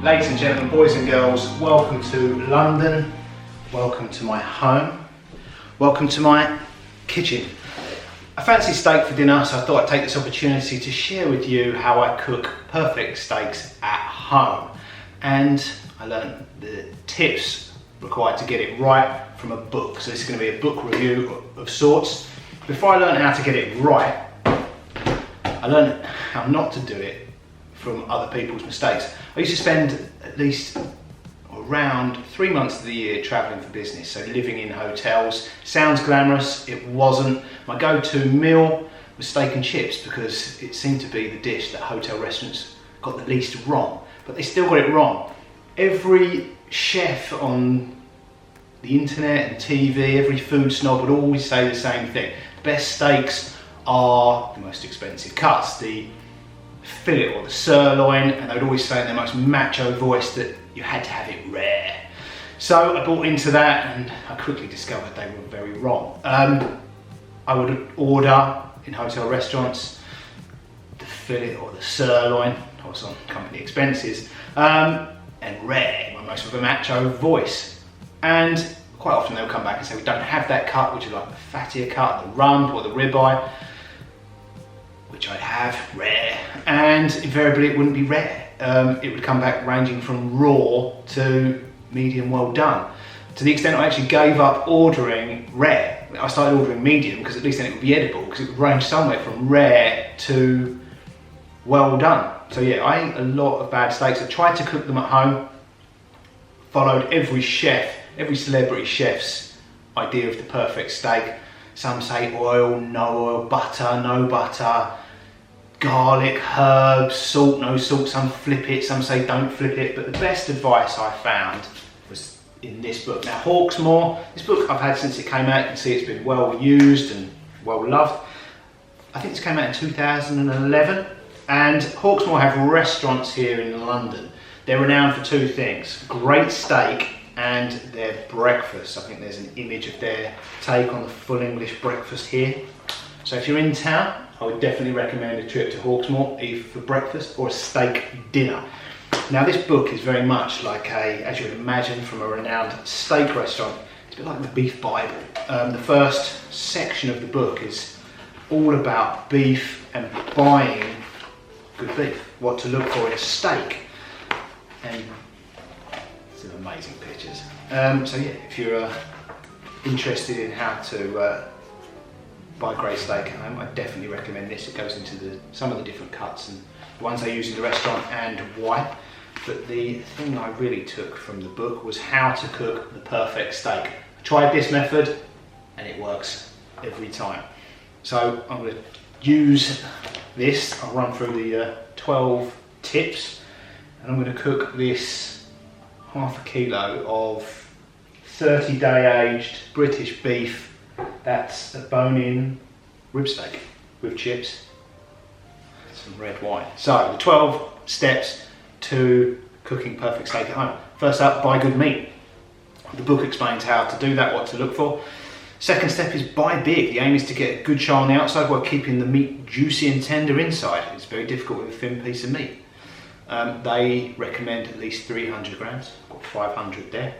Ladies and gentlemen, boys and girls, welcome to London, welcome to my home, welcome to my kitchen. I fancy steak for dinner, so I thought I'd take this opportunity to share with you how I cook perfect steaks at home. And I learned the tips required to get it right from a book. So this is going to be a book review of sorts. Before I learned how to get it right, I learned how not to do it from other people's mistakes. I used to spend at least around 3 months of the year travelling for business, so living in hotels. Sounds glamorous, it wasn't. My go-to meal was steak and chips because it seemed to be the dish that hotel restaurants got the least wrong, but they still got it wrong. Every chef on the internet and TV, every food snob would always say the same thing. The best steaks are the most expensive cuts, the fillet or the sirloin, and they would always say in their most macho voice that you had to have it rare. So I bought into that and I quickly discovered they were very wrong. I would order in hotel restaurants the fillet or the sirloin, I was on company expenses, and rare, my most of a macho voice. And quite often they'll come back and say, we don't have that cut, would you like the fattier cut, the rump or the ribeye? Which I'd have, rare, and invariably it wouldn't be rare. It would come back ranging from raw to medium well done. To the extent I actually gave up ordering rare. I started ordering medium because at least then it would be edible, because it would range somewhere from rare to well done. So yeah, I ate a lot of bad steaks. I tried to cook them at home, followed every chef, every celebrity chef's idea of the perfect steak. Some say oil, no oil, butter, no butter, garlic, herbs, salt, no salt, some flip it, some say don't flip it, but the best advice I found was in this book. Now Hawksmoor, this book I've had since it came out. You can see it's been well used and well loved. I think this came out in 2011, and Hawksmoor have restaurants here in London. They're renowned for two things: great steak and their breakfast. I think there's an image of their take on the full English breakfast here. So if you're in town, I would definitely recommend a trip to Hawksmoor, either for breakfast or a steak dinner. Now this book is very much like as you would imagine from a renowned steak restaurant, it's a bit like the beef Bible. The first section of the book is all about beef and buying good beef, what to look for in a steak. And some amazing pictures. So yeah, if you're interested in how to buy great steak at home, I definitely recommend this. It goes into some of the different cuts and the ones they use in the restaurant and why. But the thing I really took from the book was how to cook the perfect steak. I tried this method and it works every time. So I'm going to use this. I'll run through the 12 tips, and I'm going to cook this half a kilo of 30-day aged British beef. That's a bone-in rib steak with chips, some red wine. So the 12 steps to cooking perfect steak at home. First up, buy good meat. The book explains how to do that, what to look for. Second step is buy big. The aim is to get a good show on the outside while keeping the meat juicy and tender inside. It's very difficult with a thin piece of meat. They recommend at least 300 grams, got 500 there.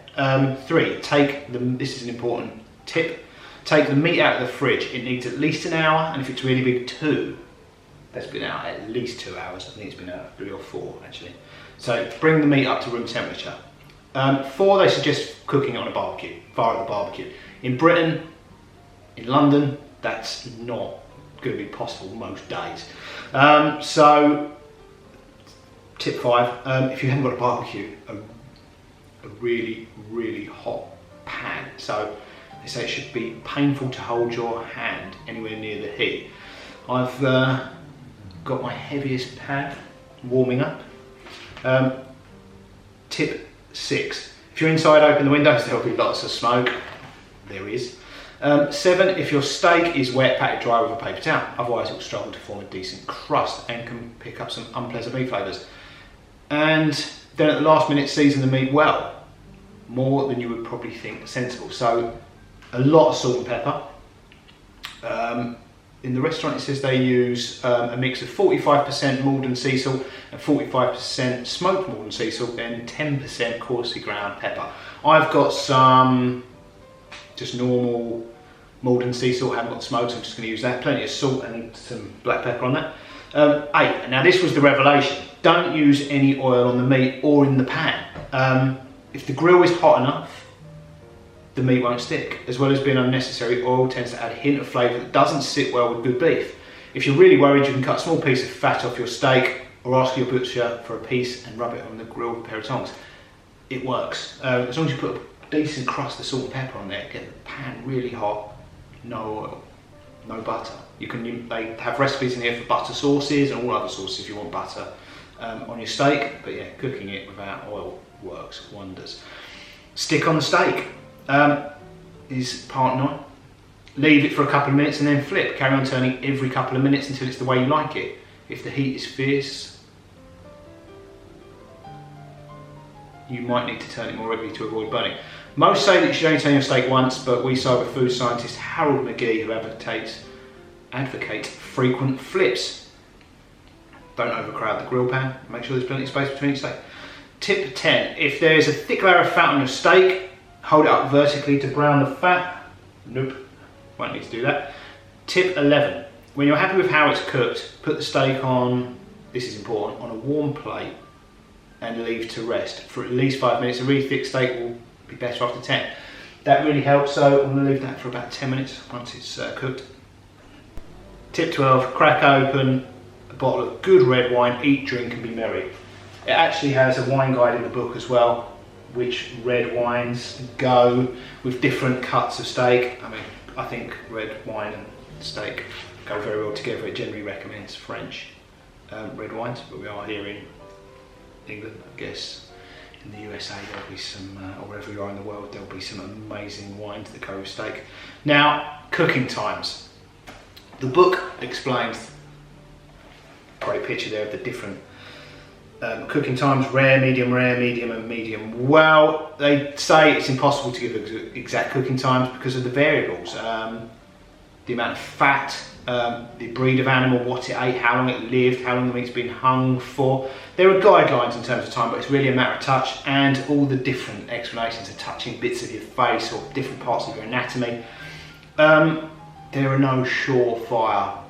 3, this is an important tip, take the meat out of the fridge. It needs at least an hour, and if it's really big, 2. That's been out at least 2 hours. I think it's been out 3 or 4 actually. So bring the meat up to room temperature. 4, they suggest cooking it on a barbecue, fire at the barbecue. In Britain, in London, that's not going to be possible most days. So tip 5, if you haven't got a barbecue, a really, really hot pan. So they say it should be painful to hold your hand anywhere near the heat. I've got my heaviest pan warming up. Tip 6, if you're inside, open the windows, there'll be lots of smoke. There is. 7, if your steak is wet, pat it dry with a paper towel. Otherwise it will struggle to form a decent crust and can pick up some unpleasant meat flavours. And then at the last minute, season the meat well, more than you would probably think sensible. So a lot of salt and pepper, in the restaurant it says they use a mix of 45% Maldon sea salt and 45% smoked Maldon sea salt and 10% coarsely ground pepper. I've got some just normal Maldon sea salt, I haven't got smoked, so I'm just going to use that. Plenty of salt and some black pepper on that. 8. Now this was the revelation. Don't use any oil on the meat or in the pan. If the grill is hot enough, the meat won't stick. As well as being unnecessary, oil tends to add a hint of flavour that doesn't sit well with good beef. If you're really worried, you can cut a small piece of fat off your steak or ask your butcher for a piece and rub it on the grill with a pair of tongs. It works. As long as you put a decent crust of salt and pepper on there, get the pan really hot, no oil, no butter. They have recipes in here for butter sauces and all other sauces if you want butter on your steak, but yeah, cooking it without oil works wonders. Stick on the steak is part 9. Leave it for a couple of minutes and then flip. Carry on turning every couple of minutes until it's the way you like it. If the heat is fierce, you might need to turn it more regularly to avoid burning. Most say that you should only turn your steak once, but we side with food scientist Harold McGee, who advocates frequent flips. Don't overcrowd the grill pan. Make sure there's plenty of space between each steak. Tip 10. If there is a thick layer of fat on your steak, hold it up vertically to brown the fat. Nope, won't need to do that. Tip 11. When you're happy with how it's cooked, put the steak on, this is important, on a warm plate and leave to rest for at least 5 minutes. A really thick steak will be better after 10. That really helps, so I'm going to leave that for about 10 minutes once it's cooked. Tip 12. Crack open a bottle of good red wine, eat, drink and be merry. It actually has a wine guide in the book as well, which red wines go with different cuts of steak. I mean, I think red wine and steak go very well together. It generally recommends French red wines, but we are here in England. I guess in the USA there'll be some, or wherever you are in the world, there'll be some amazing wines that go with steak. Now, cooking times. The book explains, great picture there of the different cooking times: rare, medium, and medium well. They say it's impossible to give exact cooking times because of the variables. The amount of fat, the breed of animal, what it ate, how long it lived, how long the meat's been hung for. There are guidelines in terms of time, but it's really a matter of touch and all the different explanations of touching bits of your face or different parts of your anatomy. There are no surefire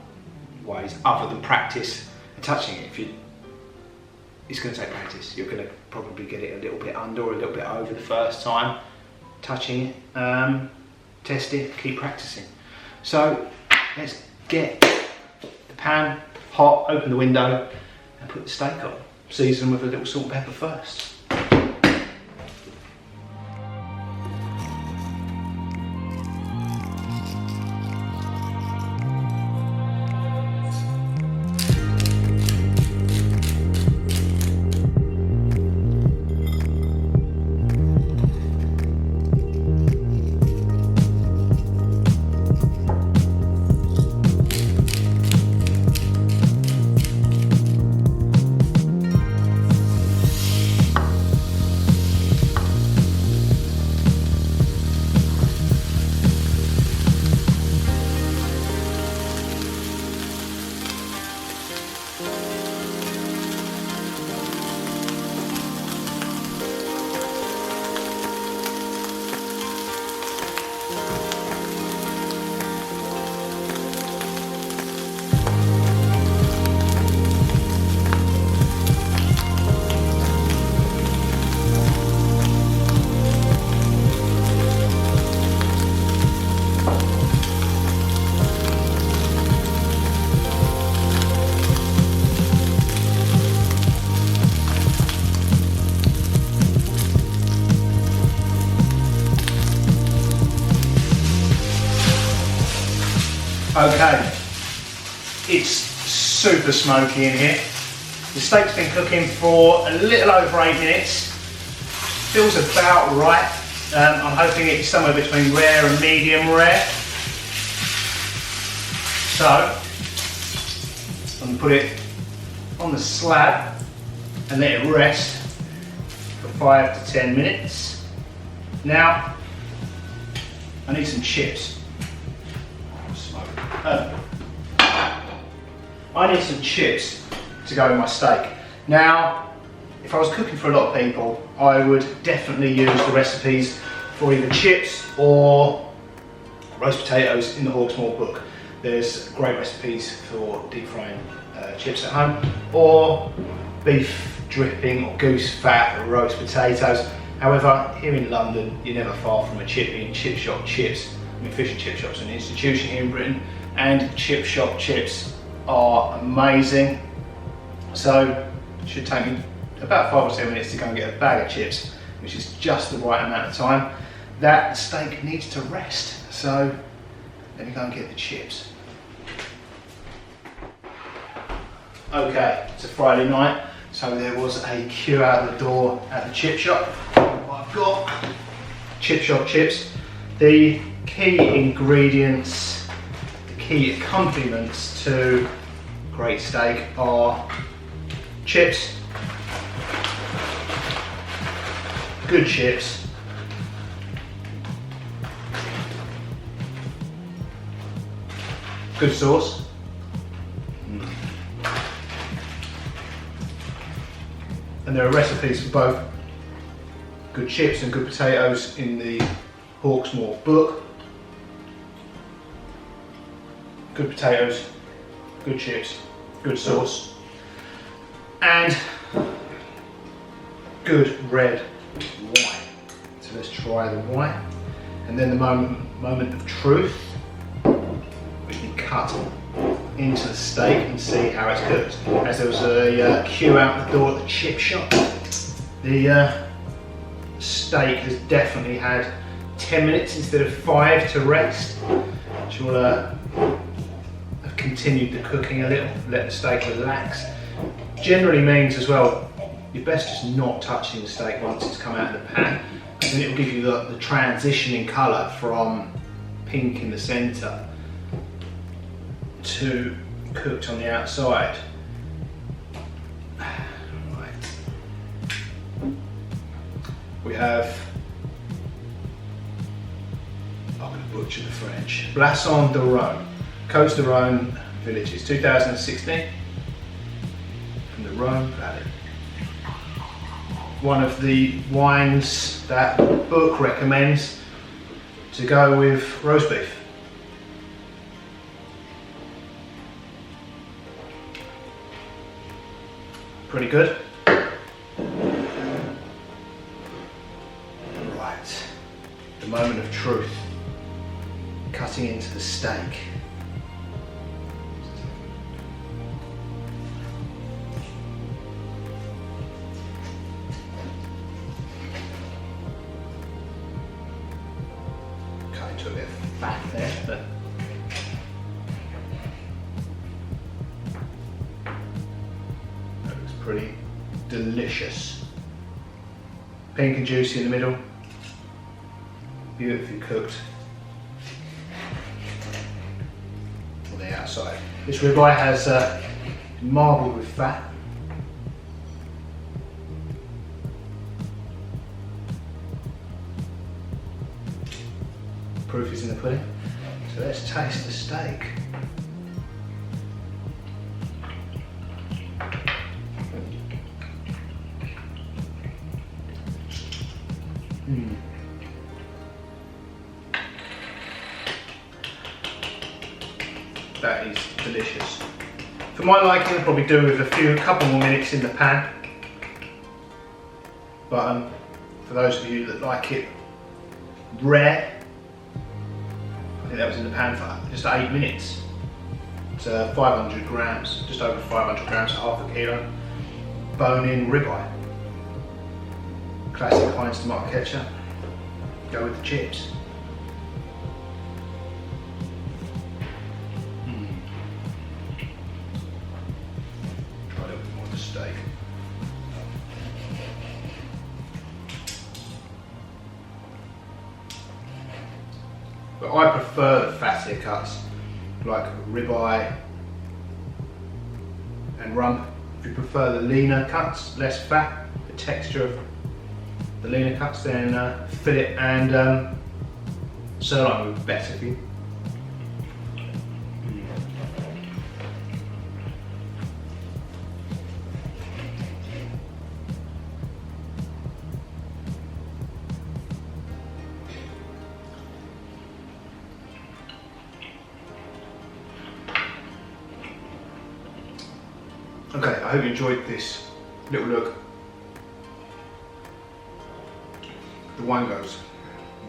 ways other than practice and touching it. It's going to take practice. You're going to probably get it a little bit under or a little bit over the first time touching it. Test it, keep practicing. So let's get the pan hot, open the window and put the steak on. Season with a little salt and pepper first. Okay, it's super smoky in here. The steak's been cooking for a little over 8 minutes. Feels about right. I'm hoping it's somewhere between rare and medium rare. So, I'm going to put it on the slab and let it rest for 5 to 10 minutes. Now, I need some chips. I need some chips to go with my steak. Now, if I was cooking for a lot of people, I would definitely use the recipes for either chips or roast potatoes in the Hawksmoor book. There's great recipes for deep frying chips at home, or beef dripping or goose fat or roast potatoes. However, here in London, you're never far from a chip being chip shop chips. I mean, fish and chip shops are an institution here in Britain, and chip shop chips are amazing. So it should take me about 5 or 7 minutes to go and get a bag of chips, which is just the right amount of time. That steak needs to rest, so let me go and get the chips. Okay, it's a Friday night, so there was a queue out the door at the chip shop. I've got chip shop chips. The key ingredients, the key accompaniments to great steak are chips, good chips, good sauce, and there are recipes for both good chips and good potatoes in the Hawksmoor book. Good potatoes, good chips, good sauce, and good red wine. So let's try the wine, and then the moment of truth. We can cut into the steak and see how it's cooked. As there was a queue out the door at the chip shop, the steak has definitely had 10 minutes instead of 5 to rest, which will have continued the cooking a little, let the steak relax. Generally means as well, you're best just not touching the steak once it's come out of the pan, and then it will give you the transition in colour from pink in the centre to cooked on the outside. Right. We have, I'm going to butcher the French, Blasson de Rhône, Côtes de Rhône Villages, 2016, from the Rhône Valley. One of the wines that the book recommends to go with roast beef. Pretty good. Right, the moment of truth. Cutting into the steak. Cutting to a bit of fat there, but pretty delicious. Pink and juicy in the middle, beautifully cooked on the outside. This ribeye has marbled with fat. Proof is in the pudding. So let's taste the steak. That is delicious. For my liking, I'll probably do with a couple more minutes in the pan. But for those of you that like it rare, I think that was in the pan for just 8 minutes. It's 500 grams, just over 500 grams, so half a kilo. Bone-in ribeye. Classic Heinz tomato ketchup. Go with the chips. Try a little bit more of the steak. But I prefer the fattier cuts, like ribeye and rump. If you prefer the leaner cuts, less fat, the texture of the leaner cuts, then fillet and sirloin would be better for you. say, I hope you enjoyed this little look. The wine goes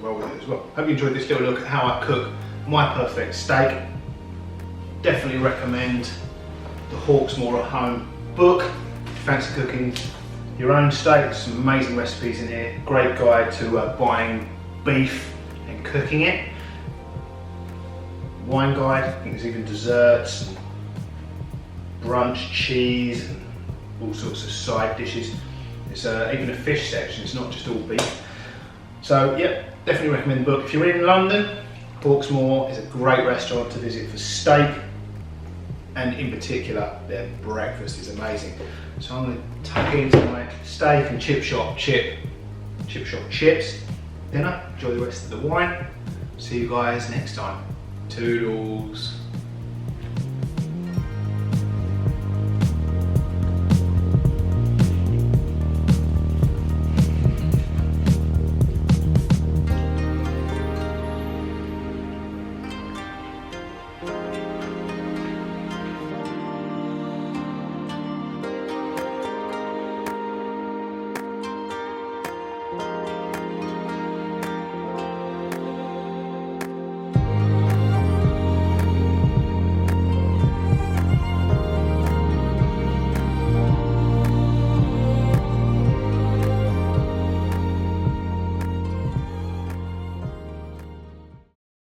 well with it as well. Hope you enjoyed this little look at how I cook my perfect steak. Definitely recommend the Hawksmoor at Home book. If you fancy cooking your own steaks, some amazing recipes in here. Great guide to buying beef and cooking it. Wine guide, I think there's even desserts, and brunch cheese, and all sorts of side dishes. There's even a fish section, it's not just all beef. So yeah, definitely recommend the book. If you're in London, Hawksmoor is a great restaurant to visit for steak, and in particular their breakfast is amazing. So I'm going to tuck into my steak and chip shop chips dinner. Enjoy the rest of the wine. See you guys next time. Toodles.